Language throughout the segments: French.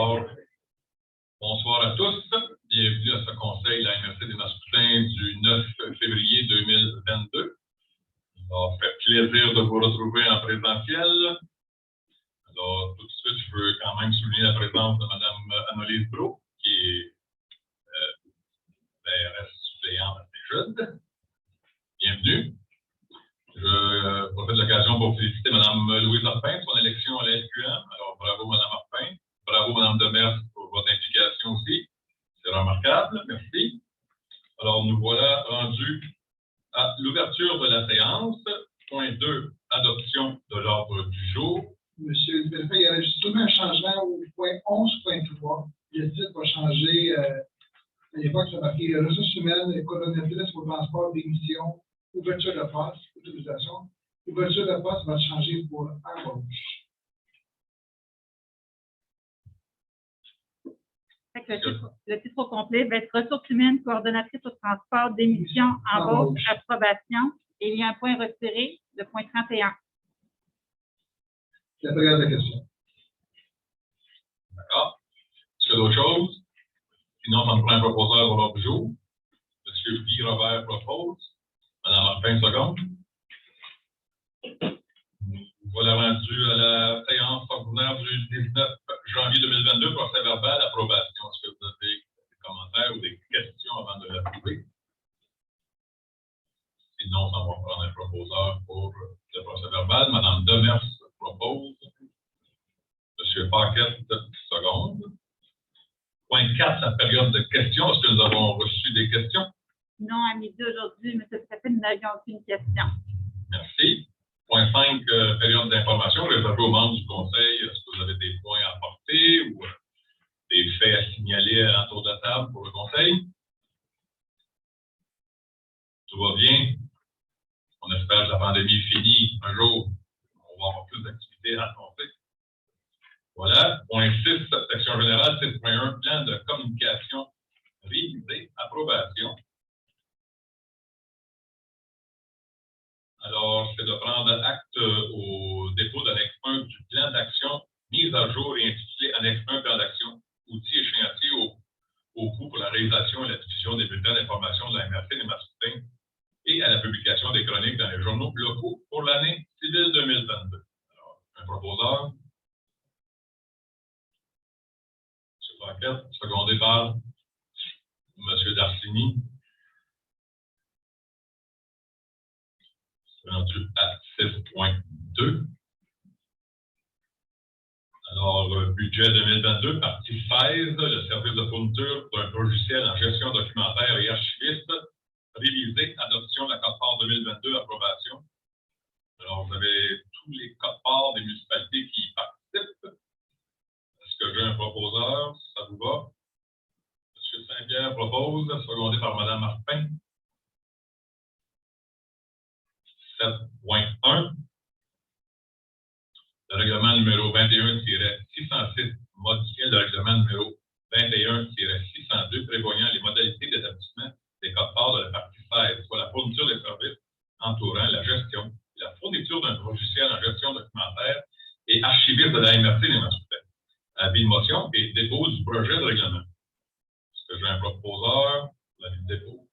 Alors, bonsoir à tous. Bienvenue à ce conseil de la MRC des Mascoutins du 9 février 2022. Alors, ça fait plaisir de vous retrouver en présentiel. Alors, tout de suite, je veux quand même souligner la présence de Mme Annelise Brault, qui est DRS suppléante à Saint-Jude. Bienvenue. Je profite de l'occasion pour féliciter Mme Louise Arpin pour son élection à la SQM. Alors, bravo Mme Arpin. Bravo Mme Demers pour votre implication aussi. C'est remarquable. Merci. Alors, nous voilà rendus à l'ouverture de la séance. Point 2, adoption de l'ordre du jour. Monsieur le préfet, il y a justement un changement au point 11.3. Le titre va changer. À l'époque, ça marquait ressources humaines, coordonnatrice au transport d'émissions, ouverture de poste, autorisation. Ouverture de poste va changer pour embauche. Le titre au complet va être ressources humaines, coordonnatrice au transport d'émissions, embauche, approbation. Et il y a un point retiré, le point 31. C'est la période de question. D'accord. Est-ce qu'il y a d'autres choses? Sinon, on prend un proposeur pour l'ordre du jour. M. Guy Robert propose. Mme Arpin, seconde. Voilà rendu à la séance ordinaire du 19 janvier 2022, procès verbal, approbation. Est-ce que vous avez des commentaires ou des questions avant de l'approuver? Sinon, on va prendre un proposeur pour le procès verbal. Mme Demers propose. M. Paquette, seconde. Point 4, la période de questions. Est-ce que nous avons reçu des questions? Non, à midi aujourd'hui, M. le préfet, nous n'avions aucune question. Merci. Point 5, période d'information réservée aux membres du conseil. Est-ce que vous avez des points à apporter ou des faits à signaler à l'entour de la table pour le conseil? Tout va bien? On espère que la pandémie est finie un jour. On va avoir plus d'activités à raconter. Voilà. Point 6, section générale, 6.1, plan de communication révisé, approbation. Alors, c'est de prendre acte au dépôt d'annexe 1 du plan d'action mise à jour et intitulé annexe 1 plan d'action, outils échéanciers au coût pour la réalisation et la diffusion des bulletins d'information de la MRC des Mascoutins et à la publication des chroniques dans les journaux locaux pour l'année civile 2022. Alors, un proposeur. M. Paquette, secondé par M. Darcini. Rendu à 6.2. Alors, budget 2022, partie 16, le service de fourniture d'un logiciel en gestion documentaire et archiviste, révisé, adoption de la quote-part 2022, approbation. Alors, vous avez tous les quotes-parts des municipalités qui y participent. Est-ce que j'ai un proposeur? Ça vous va? M. Saint-Pierre propose, secondé par Mme Martin. 7.1. Le règlement numéro 21-606 modifiant le règlement numéro 21-602 prévoyant les modalités d'établissement des quotes-parts de la partie 16, soit la fourniture des services entourant la gestion, la fourniture d'un logiciel en gestion documentaire et archiviste de la MRC des Mascoutins. Avis de motion et dépôt du projet de règlement. Est-ce que j'ai un proposeur pour l'avis de dépôt?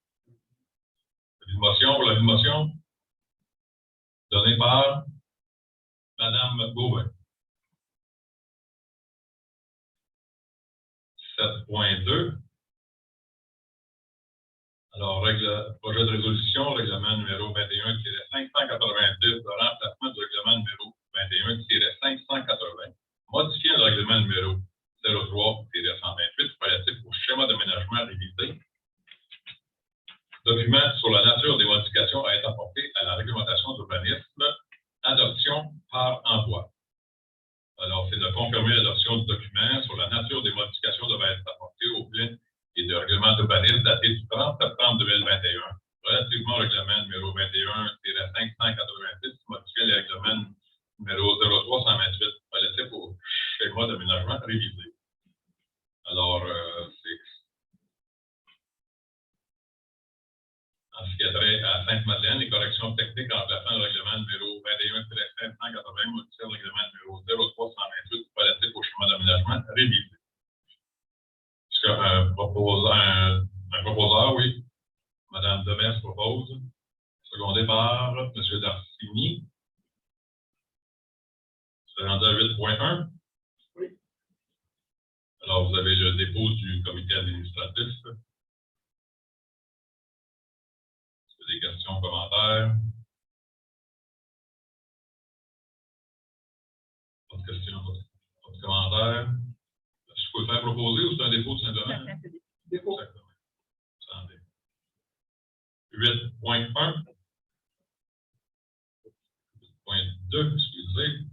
Avis de motion pour l'avis de motion? Donné par Mme Gauvin. 7.2. Alors, projet de résolution, règlement numéro 21-590 de remplacement du règlement numéro 21-580, modifiant le règlement numéro 03-128 relatif au schéma d'aménagement révisé. Document sur la nature des modifications à être apportées à la réglementation d'urbanisme, adoption par envoi. Alors, c'est de confirmer l'adoption du document sur la nature des modifications devant être apportées au plan et de règlement d'urbanisme daté du 30 septembre 2021, relativement au règlement numéro 21-590, modifiant le règlement numéro 03-128 relatif au schéma d'aménagement révisé. Alors, c'est en ce qui a trait à Sainte-Madeleine, les corrections techniques en remplaçant le règlement numéro 21-580, modifiant le règlement numéro 03-128 relatif au schéma d'aménagement révisé. Un proposeur, oui. Madame Demers propose. Secondé par M. Darcini. C'est rendu à 8.1. Oui. Alors, vous avez le dépôt du comité administratif. Est-ce que des questions, commentaires? Pas de questions, pas de commentaires. Est-ce que je peux le faire proposer ou c'est un dépôt tout simplement? Dépôt. Exactement. 8.1. 8.2, excusez.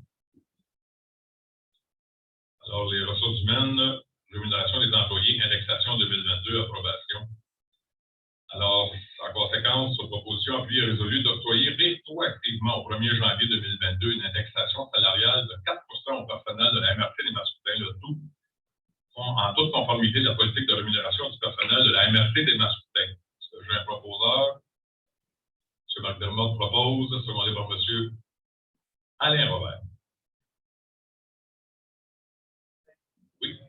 Alors, les ressources humaines, rémunération des employés, indexation 2022, approbation. Alors, en conséquence, sur proposition appuyée et résolue d'octroyer rétroactivement au 1er janvier 2022 une indexation salariale de 4% au personnel de la MRC des Mascoutins, le tout en toute conformité de la politique de rémunération du personnel de la MRC des Mascoutins. Est-ce que j'ai un proposeur? M. McDermott propose, secondé par M. Alain Robert. Oui.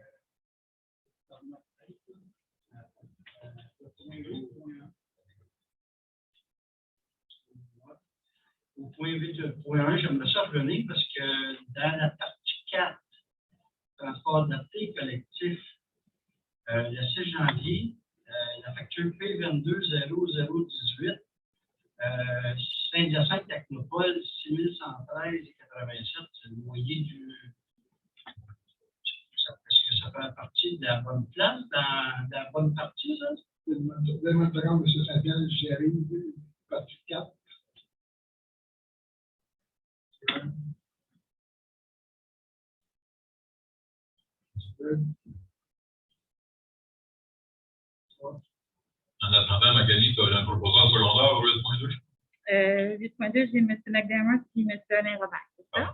Au point 8.1, j'aimerais ça revenir parce que dans la partie 4, transport adapté collectif, le 6 janvier, la facture P22-0018, Saint-Hyacinthe Technopole, 6113,87, c'est le loyer du. Est-ce que ça fait partie de la bonne place, dans la bonne partie, ça? Donnez-moi une seconde, M. Saint-Pierre, j'y arrive, partie 4. En attendant, Magali, tu as un proposeur secondaire au 8.2? 8.2, j'ai M. McDermott et M. Alain Robert, c'est ça?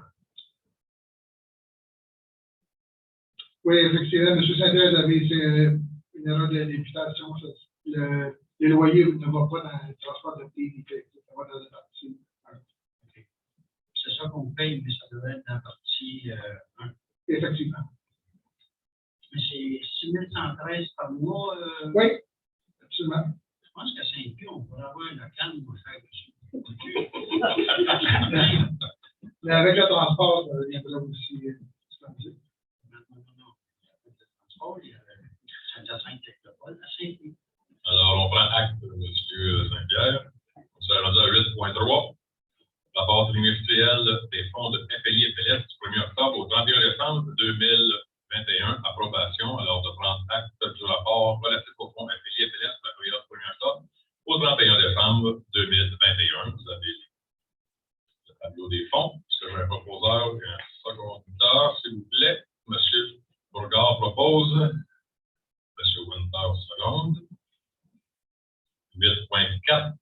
Oui, effectivement, M. Saint-Pierre avait une erreur d'imputation. Les loyers ne vont pas dans le transport de pays, ça va dans la partie 1. Okay. C'est ça qu'on paye, mais ça devrait être dans la partie 1. Effectivement. Mais c'est 6113 par mois. Oui, absolument. Je pense qu'à Saint-Pierre, on pourrait avoir un local pour faire dessus. Mais avec le transport, il y a aussi. Non. Le transport, il y a Saint-Hyacinthe Technopole à Saint-Pierre. Alors, on prend acte de M. Saint-Pierre. On s'est rendu à 8.3. Rapport trimestriel des fonds de FLI et FLS du 1er octobre au 31 décembre 2021. Approbation. Alors, de prendre acte du rapport relatif au fonds FLI et FLS de la période du 1er octobre au 31 décembre 2021. Vous avez le tableau des fonds. Est-ce que j'ai un proposeur et un secondeur, s'il vous plaît? M. Bourgard propose. M. Winter seconde. 8.4.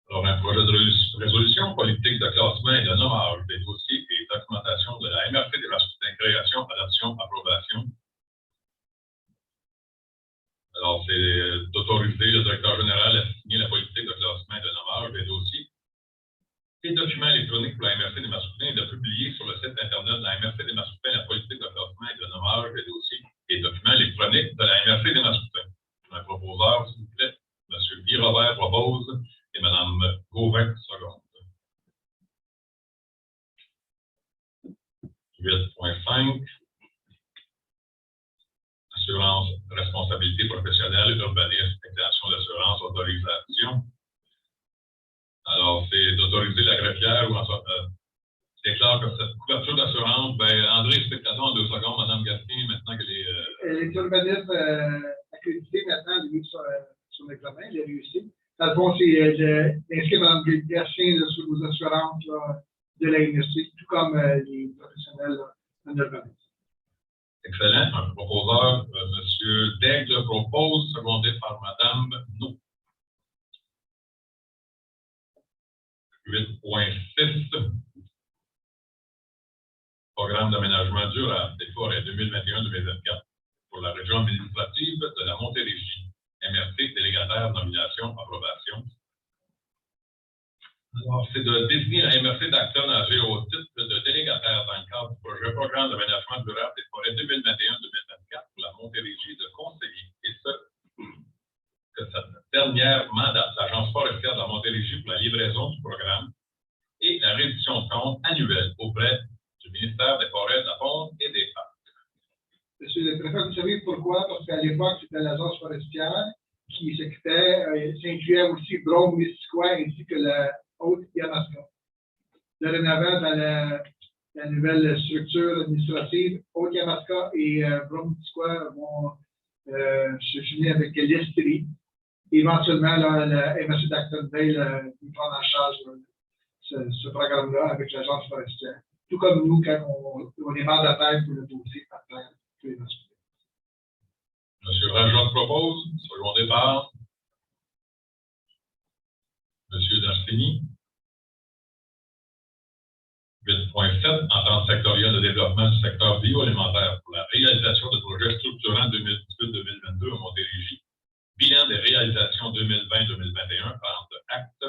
Alors, un projet de résolution politique de classement et de nommage des dossiers et documentation de la MRC des Mascoutins, création, adoption, approbation. Alors, c'est d'autoriser le directeur général à signer la politique de classement et de nommage des dossiers et documents électroniques pour la MRC des Mascoutins et de publier sur le site Internet de la MRC des Mascoutins la politique de classement et de nommage des dossiers et documents électroniques de la MRC des Mascoutins. Un proposeur, s'il vous plaît. M. Guy Robert propose et Mme Gauvin seconde. 8.5. Assurance, responsabilité professionnelle, urbanisme, extension d'assurance, autorisation. Alors, c'est d'autoriser la greffière ou déclare que cette couverture d'assurance, André, explique-t-on en 2 secondes, Mme Gasquin, maintenant qu'elle est. Elle est urbaniste accréditée maintenant, elle est sur l'examen, elle a réussi. Dans le fond, c'est d'inscrire Mme Gasquin sur vos assurances là, de la MRC, tout comme les professionnels là, en urbanisme. Excellent. Un proposeur, M. Daigle propose, secondé par Mme No. 8.6. Programme d'aménagement durable des forêts 2021-2024 pour la région administrative de la Montérégie. MRC, délégataire, nomination, approbation. Alors, c'est de désigner la MRC d'Acton âgée au titre de délégataire dans le cadre du projet Programme d'aménagement durable des forêts 2021-2024 forêts, de la faune et des parcs. Monsieur le préfet, vous savez pourquoi? Parce qu'à l'époque, c'était l'agence forestière qui s'occupait, s'incluait aussi Brome-Missisquoi ainsi que la Haute-Yamaska. Dorénavant, dans la nouvelle structure administrative, Haute-Yamaska et Brome-Missisquoi vont se finir avec l'Estrie. Éventuellement, là, la MSC d'Actonville nous prend en charge ce programme-là avec l'agence forestière. Tout comme nous, quand on est mandataire pour le dossier par terre. Monsieur Rajon propose, second départ. Monsieur Darcini. 8.7, entente sectorielle de développement du secteur bioalimentaire pour la réalisation de projets structurants 2018-2022 à Montérégie. Bilan des réalisations 2020-2021 par acte.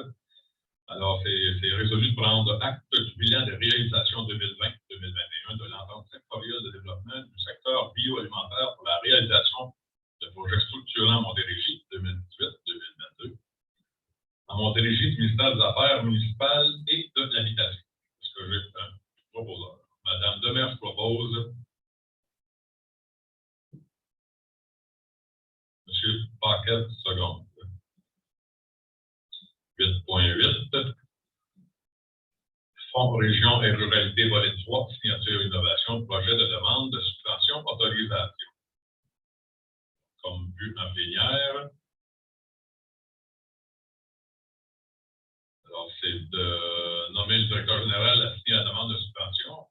Alors, c'est résolu de prendre acte du bilan des réalisations 2020-2021 de l'entente sectorielle de développement du secteur bioalimentaire pour la réalisation de projets structurants à Montérégie 2018-2022. À Montérégie, du ministère des Affaires municipales et de l'habitation. Est-ce que j'ai un proposeur? Madame Demers propose. Monsieur Paquette, seconde. 8.8. Fonds Région et Ruralité volet 3, signature innovation, projet de demande de subvention, autorisation. Comme but en plénière. Alors, c'est de nommer le directeur général à signer la demande de subvention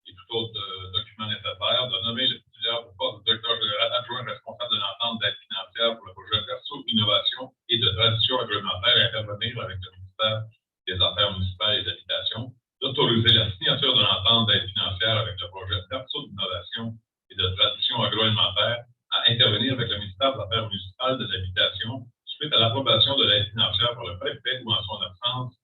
et tout autre document nécessaire, de nommer le titulaire au poste de directeur général adjoint responsable de l'entente d'aide financière pour le projet Verso Innovation et de transition agroalimentaire et intervenir avec le ministère des Affaires municipales et de l'Habitation, d'autoriser la signature de l'entente d'aide financière avec le projet Verso Innovation et de transition agroalimentaire à intervenir avec le ministère des Affaires municipales et de l'Habitation suite à l'approbation de l'aide financière par le préfet ou en son absence,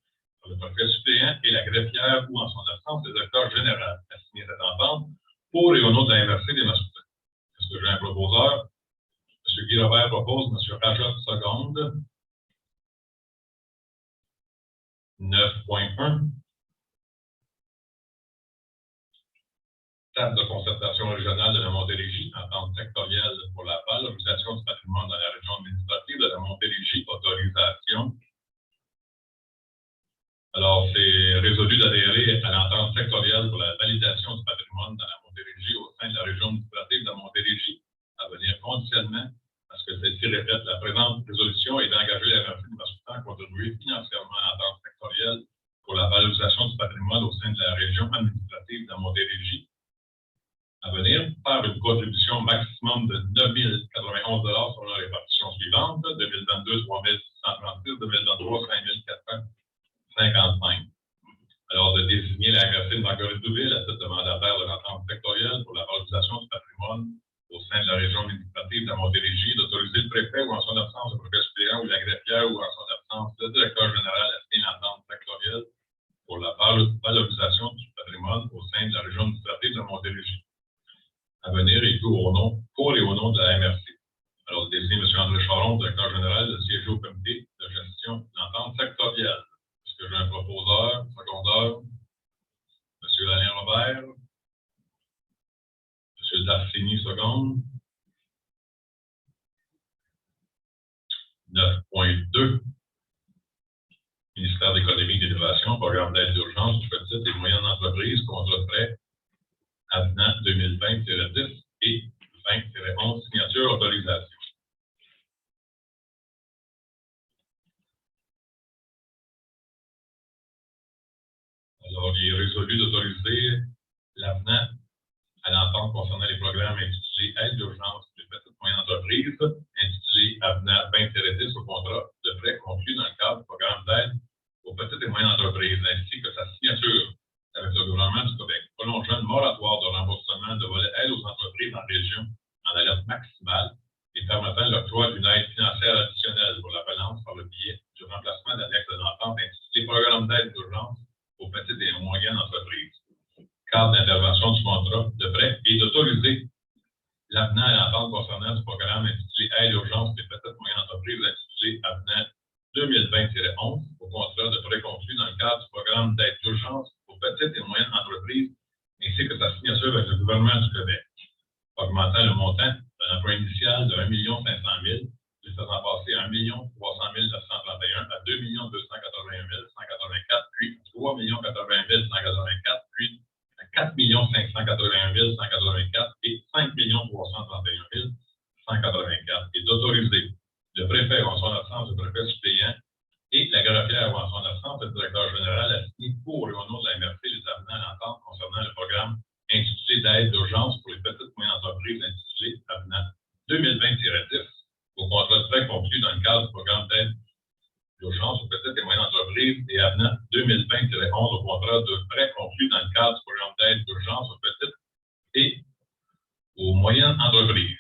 par le préfet suppléant et la greffière ou en son absence, le directeur général à signer cette entente pour et au nom de la MRC des Mascoutins. Est-ce que j'ai un proposeur? M. Guy Robert propose, M. Rajot seconde. 9.1. Table de concertation régionale de la Montérégie, entente sectorielle pour la valorisation du patrimoine dans la région administrative de la Montérégie, autorisation. Alors, c'est résolu d'adhérer à l'entente sectorielle pour la validation du patrimoine dans la Montérégie au sein de la région administrative de la Montérégie, à venir conditionnellement, parce que celle-ci répète la présente résolution et d'engager la RFI de Mascoutin à contribuer financièrement à l'entente sectorielle pour la valorisation du patrimoine au sein de la région administrative de la Montérégie, à venir par une contribution maximum de 9 091 $ selon la répartition suivante, 2022, 3 636, 2023, 5 455. Alors, de désigner la MRC de Marguerite Douville à titre de mandataire de l'entente sectorielle pour la valorisation du patrimoine au sein de la région administrative de la Montérégie, d'autoriser le préfet ou en son absence le préfet suppléant ou la greffière ou en son absence le directeur général à signer l'entente sectorielle pour la valorisation du patrimoine au sein de la région administrative de la Montérégie. À venir et tout au nom, pour et au nom de la MRC. Alors, désigner M. André Charon, directeur général, de siéger au comité de gestion de l'entente sectorielle. Est-ce que j'ai un proposeur, secondeur? M. Alain Robert. M. Darcini, seconde. 9.2. Ministère de l'Économie et de l'Innovation, programme d'aide d'urgence pour petites et moyennes entreprises, contrat de prêt avenant 2020-10 et 20-11, signature autorisation. Alors, il est résolu d'autoriser l'avenant à l'entente concernant les programmes intitulés Aide d'urgence pour les petites et moyennes entreprises, intitulé Avenant 20-10 au contrat de prêt conclu dans le cadre du programme d'aide aux petites et moyennes entreprises, ainsi que sa signature avec le gouvernement du Québec, prolongeant le moratoire de remboursement de volet aide aux entreprises en région en alerte maximale et permettant l'octroi d'une aide financière additionnelle pour la balance par le biais du remplacement de l'annexe de l'entente intitulée Programme d'aide d'urgence aux petites et moyennes entreprises. Cadre d'intervention du contrat de prêt et d'autoriser l'avenant à l'entente concernant du programme intitulé Aide d'urgence des petites et moyennes entreprises intitulé Avenant 2020-11 au contrat de prêt conclu dans le cadre du programme d'aide d'urgence aux petites et moyennes entreprises, ainsi que sa signature gouvernement du Québec, augmentant le montant de l'emploi initial de 1 500 000, le faisant passer à 1 300 931 à 2 281 184, puis 3 080 184, puis à 4 581 184 et 5 331 184, et d'autoriser le préfet ou en son absence, le préfet suppléant et la greffière ou en son absence, le directeur général a signé pour et au nom de la MRC les avenants à l'entente concernant le programme intitulé d'aide d'urgence pour les petites et moyennes entreprises intitulé avenant 2020-10 au contrat de prêt conclu dans le cadre du programme d'aide d'urgence aux petites et moyennes entreprises et avenant 2020-11 au contrat de prêt conclu dans le cadre du programme d'aide d'urgence aux petites et aux moyennes entreprises.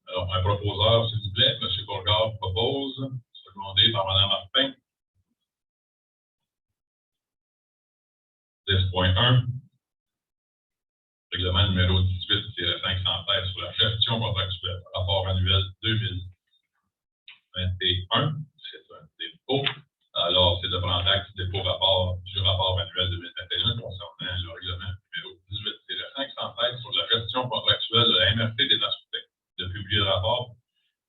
Alors, un proposeur, s'il vous plaît, M. Bourgard propose, secondé par Mme Martin. 10.1, règlement numéro 18-513 sur la gestion contractuelle, rapport annuel 2021, c'est un dépôt. Alors, c'est de prendre acte du dépôt du rapport annuel 2021 concernant le règlement numéro 18-513 sur la gestion contractuelle de la MRC des Mascoutins, de publier le rapport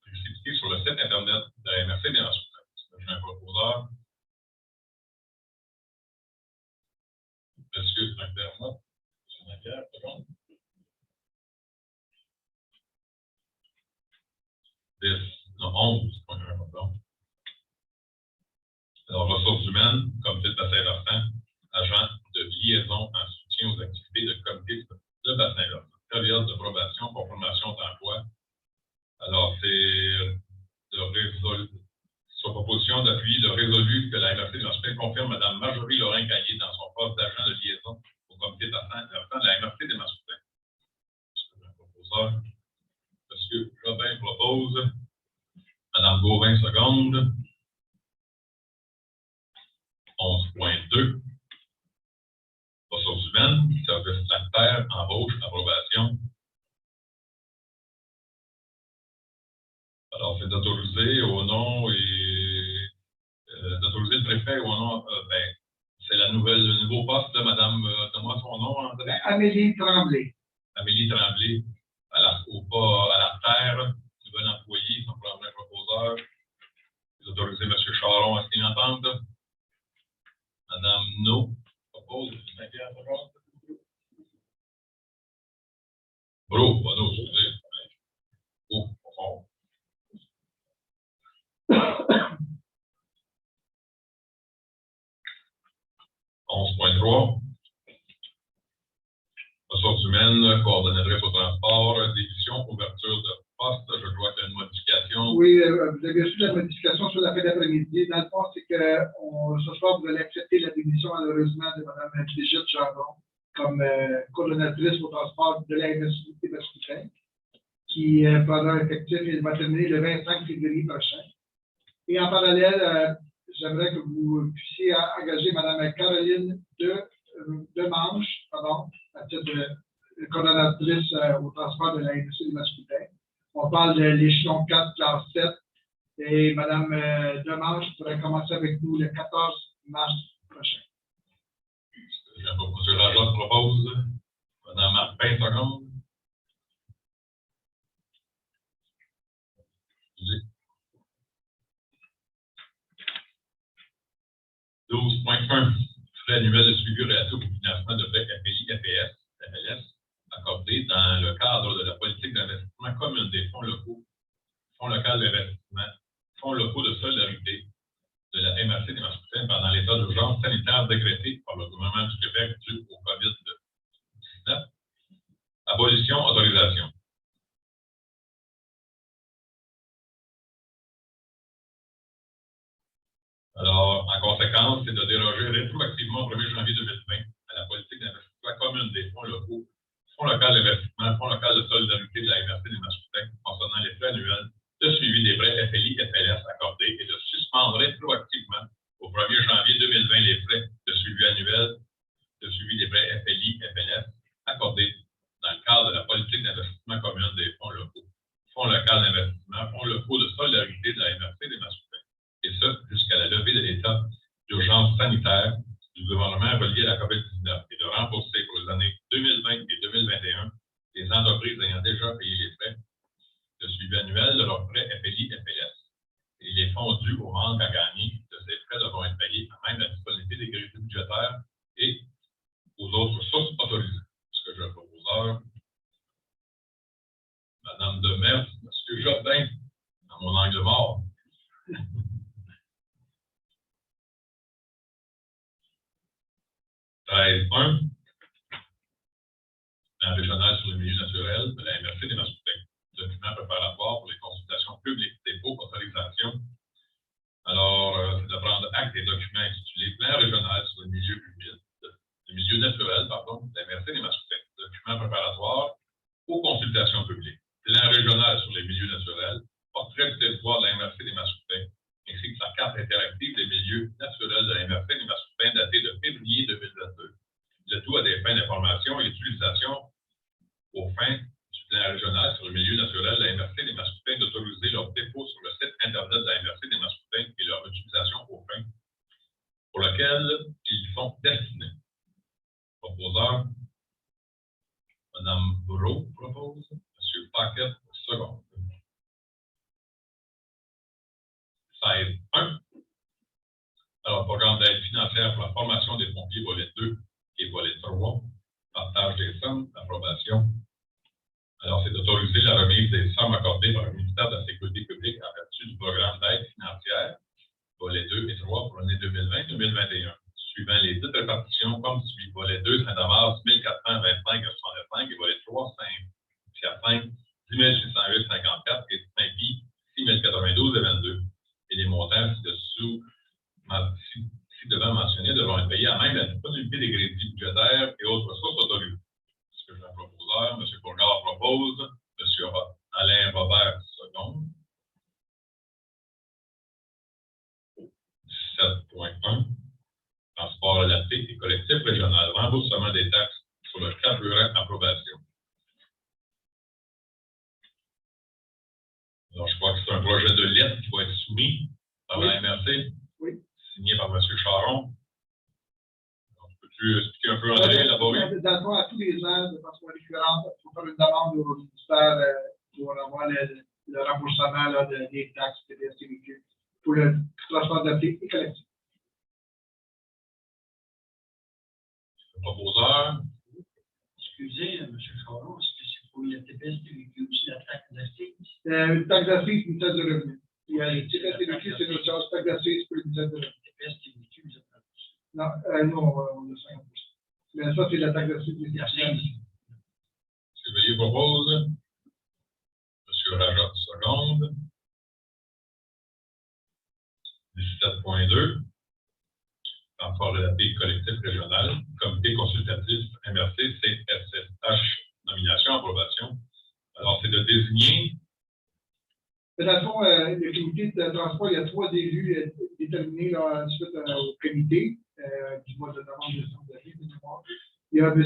précipité sur le site Internet de la MRC des Mascoutins. J'ai un proposeur. Monsieur McDermott, M. Naguère, seconde. 11.1, pardon. Alors, ressources humaines, comité de Bassin-Versant, agent de liaison en soutien aux activités de comité de Bassin-Versant. Période de probation, confirmation d'emploi. Alors, c'est sur proposition d'appui de résolu que la MRC de Mascoutins confirme Mme Marjorie Lorrain-Caillé dans son poste d'agent de liaison au comité de Bassin-Versant de la MRC des Mascoutins. C'est un proposeur. M. Jobin propose. Mme Gauvin seconde. 11.2. Ressources humaines, services sanitaires, embauche, approbation. Alors, c'est d'autoriser au nom et d'autoriser le préfet au nom, c'est le nouveau poste de Mme, donne-moi son nom, André. Amélie Tremblay. Amélie Tremblay, à l'artère, nouvel employé, son premier proposeur. D'autoriser M. Charon à ce qu'il entende. Mme No propose. Bro, pas No, excusez. Oh, fort. 11.3. Ressources humaines, coordonnatrice au transport, décision, ouverture de poste. Je crois qu'il y a une modification. Oui, vous avez reçu la modification sur la fin d'après-midi. Dans le fond, c'est que ce soir, vous allez accepter la démission, malheureusement, de Mme Brigitte Gendron comme coordonnatrice au transport de la MSU des Mascoutins, qui prendra effectif et va terminer le 25 février prochain. Et en parallèle, j'aimerais que vous puissiez engager Mme Caroline Demange, à titre de coordonnatrice au transport de la MSU des Mascoutins. On parle de l'échelon 4, classe 7, et Mme Demange pourrait commencer avec nous le 14 mars prochain. M. Rajotte propose. Mme Martin, seconde. 12.1. Frais annuels de suivi relatifs au financement de prêts FPI, FLS, accordés dans le cadre de la politique d'investissement commune des fonds locaux, fonds local d'investissement, fonds locaux de solidarité de la MRC des Mascoutins pendant l'état d'urgence sanitaire décrété par le gouvernement du Québec dû au COVID-19. Abolition, autorisation. Alors, en conséquence, c'est de déroger rétroactivement au 1er janvier 2020 à la politique d'investissement commune des fonds locaux, fonds local d'investissement, fonds local de solidarité de la MRC des Mascoutins concernant les frais annuels de suivi des prêts FLI, FLS accordés et de suspendre rétroactivement au 1er janvier 2020 les frais de suivi annuel de suivi des prêts FLI, FLS accordés dans le cadre de la politique d'investissement commune des fonds locaux, fonds local d'investissement, fonds locaux de solidarité de la MRC des Mascoutins. Et ce, jusqu'à la levée de l'état d'urgence sanitaire du gouvernement relié à la COVID-19 et de rembourser pour les années 2020 et 2021 déjà payé les frais de suivi annuel de leurs frais FLI-FLS. Et les fonds dus au manque à gagner de ces frais devront être payés à même la disponibilité des crédits budgétaires et aux autres sources autorisées. Ce que je propose, Madame Demers, M. Jobin, dans mon angle mort. 13.1, plan régional sur les milieux naturels de la MRC des Mascoutins. Document préparatoire pour les consultations publiques, dépôt, autorisation. Alors, c'est de prendre acte des documents intitulés plan régional sur les milieux humides, les milieux naturels, pardon, de la MRC des Mascoutins. Document préparatoire aux consultations publiques. Plan régional sur les milieux naturels, portrait du territoire de la MRC des Mascoutins, ainsi que la carte interactive des milieux naturels de la MRC des Mascoutins datée de février 2022. Le tout à des fins d'information et d'utilisation aux fins du plan régional sur le milieu naturel de la MRC des Mascoutins d'autoriser leur dépôt sur le site Internet de la MRC des Mascoutins et leur utilisation aux fins pour lesquelles ils sont destinés. Proposeur, Mme Brault propose, M. Paquette, second. 16.1. Alors, programme d'aide financière pour la formation des pompiers, volet 2 et volet 3. Partage des sommes, approbation. Alors, c'est d'autoriser la remise des sommes accordées par le ministère de la Sécurité publique en vertu du programme d'aide financière, volet 2 et 3 pour l'année 2020-2021. Suivant les dites répartitions comme suit. Volet 2, Saint-Damas, 1425,65 et volet 3, Saint-Hyacinthe, 10 608,54 et Saint-Guy, 6 092,22. Et les montants ci-dessous, ci-devant mentionnés, devront être payés à même la disponibilité des crédits budgétaires et autres sources autorisées. Ce que j'ai un proposeur, M. Bourgard propose, M. Alain Robert second. 17.1. Transport adapté et collectif régional. Remboursement des taxes sur le carburant, approbation. Alors, je crois que c'est un projet de lettre qui va être soumis par la MRC. Oui. Signé par M. Charon. Peux-tu expliquer un peu, André, là-bas? Dans le fond, à tous les ans, de façon récurrente, il faut faire une demande au ministère pour avoir le remboursement là, des taxes TVQ pour le transport adapté et collectif. Le proposeur. Excusez, M. Charon, est-ce que c'est pour le TPS-TVQ ou c'est la taxe d'assises? Une taxe d'assises, une taxe de revenu. Il y a les TPS-TVQ, c'est notre chose. Taxe d'assises, c'est une taxe de revenu. TPS-TVQ, vous êtes pas. Non, on a 50%. Mais ça, c'est la taxe d'assises. Merci. M. Veilleux propose. M. Rajat, seconde. 17.2. Transport adapté collectif régional. Comité consultatif MRC, CSSH, nomination, approbation. Alors, c'est de désigner. Dans le fond, le comité de transport, il y a 3 élus déterminés là, suite au comité du mois de novembre, décembre dernier. Il y a M.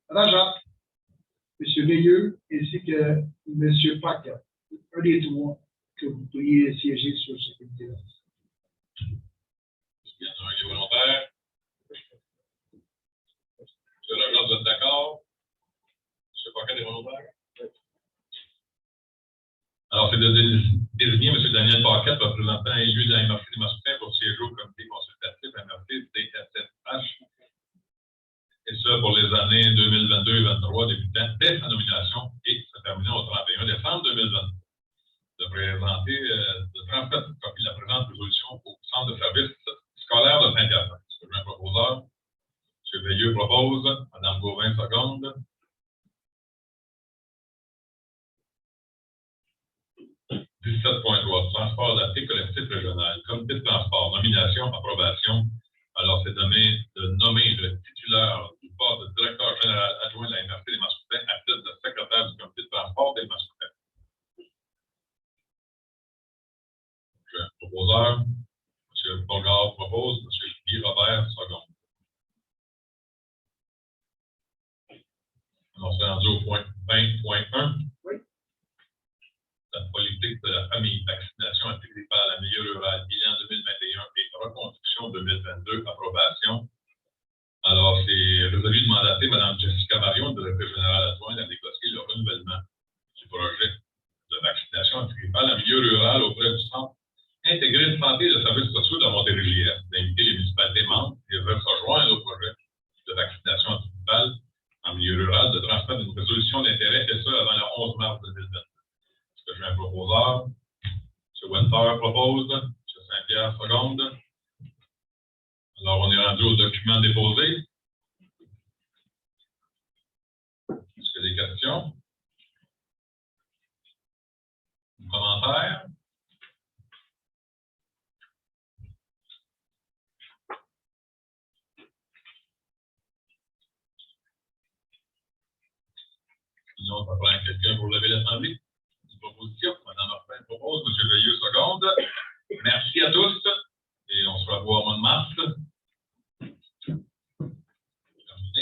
Rajat, M. Veilleux, ainsi que M. Paquet. Un des 3 que vous pourriez siéger sur ce comité-là. Il y en a un qui est volontaire. M. Rajat, vous êtes d'accord? M. Paquet est volontaire? Alors, c'est de désigner M. Daniel Paquette, représentant élu de la MRC des Mascoutins pour siéger au comité consultatif MRC CSSH, et ça pour les années 2022 et 2023, débutant dès sa nomination et se terminant au 31 décembre 2022. De transmettre une copie de la présente résolution au centre de service scolaire de Saint-Hyacinthe. C'est un proposeur. M. Veilleux propose. Mme Gauvin, seconde. 17.3. Transport adapté collectif régional. Comité de transport. Nomination, approbation. Alors, c'est de nommer le titulaire du poste de directeur général adjoint de la MRC des Mascoutins à titre de secrétaire du comité de transport des Mascoutins. J'ai un proposeur. M. Bourgard propose. M. Guy Robert, seconde. Alors, c'est rendu au point 20.1. Oui. La politique de la famille, vaccination intégrée par la milieu rural, bilan 2021 et reconstruction 2022, approbation. Alors, c'est résolu de mandater Mme Jessica commission d'intérêt, c'est ça, avant le 11 mars 2022. Est-ce que j'ai un proposeur? M. Winter propose, M. Saint-Pierre seconde. Alors, on est rendu au document déposé. Est-ce qu'il y a des questions? Des commentaires? Sinon, ça prend quelqu'un pour lever l'Assemblée. Une proposition. Mme Martin propose, M.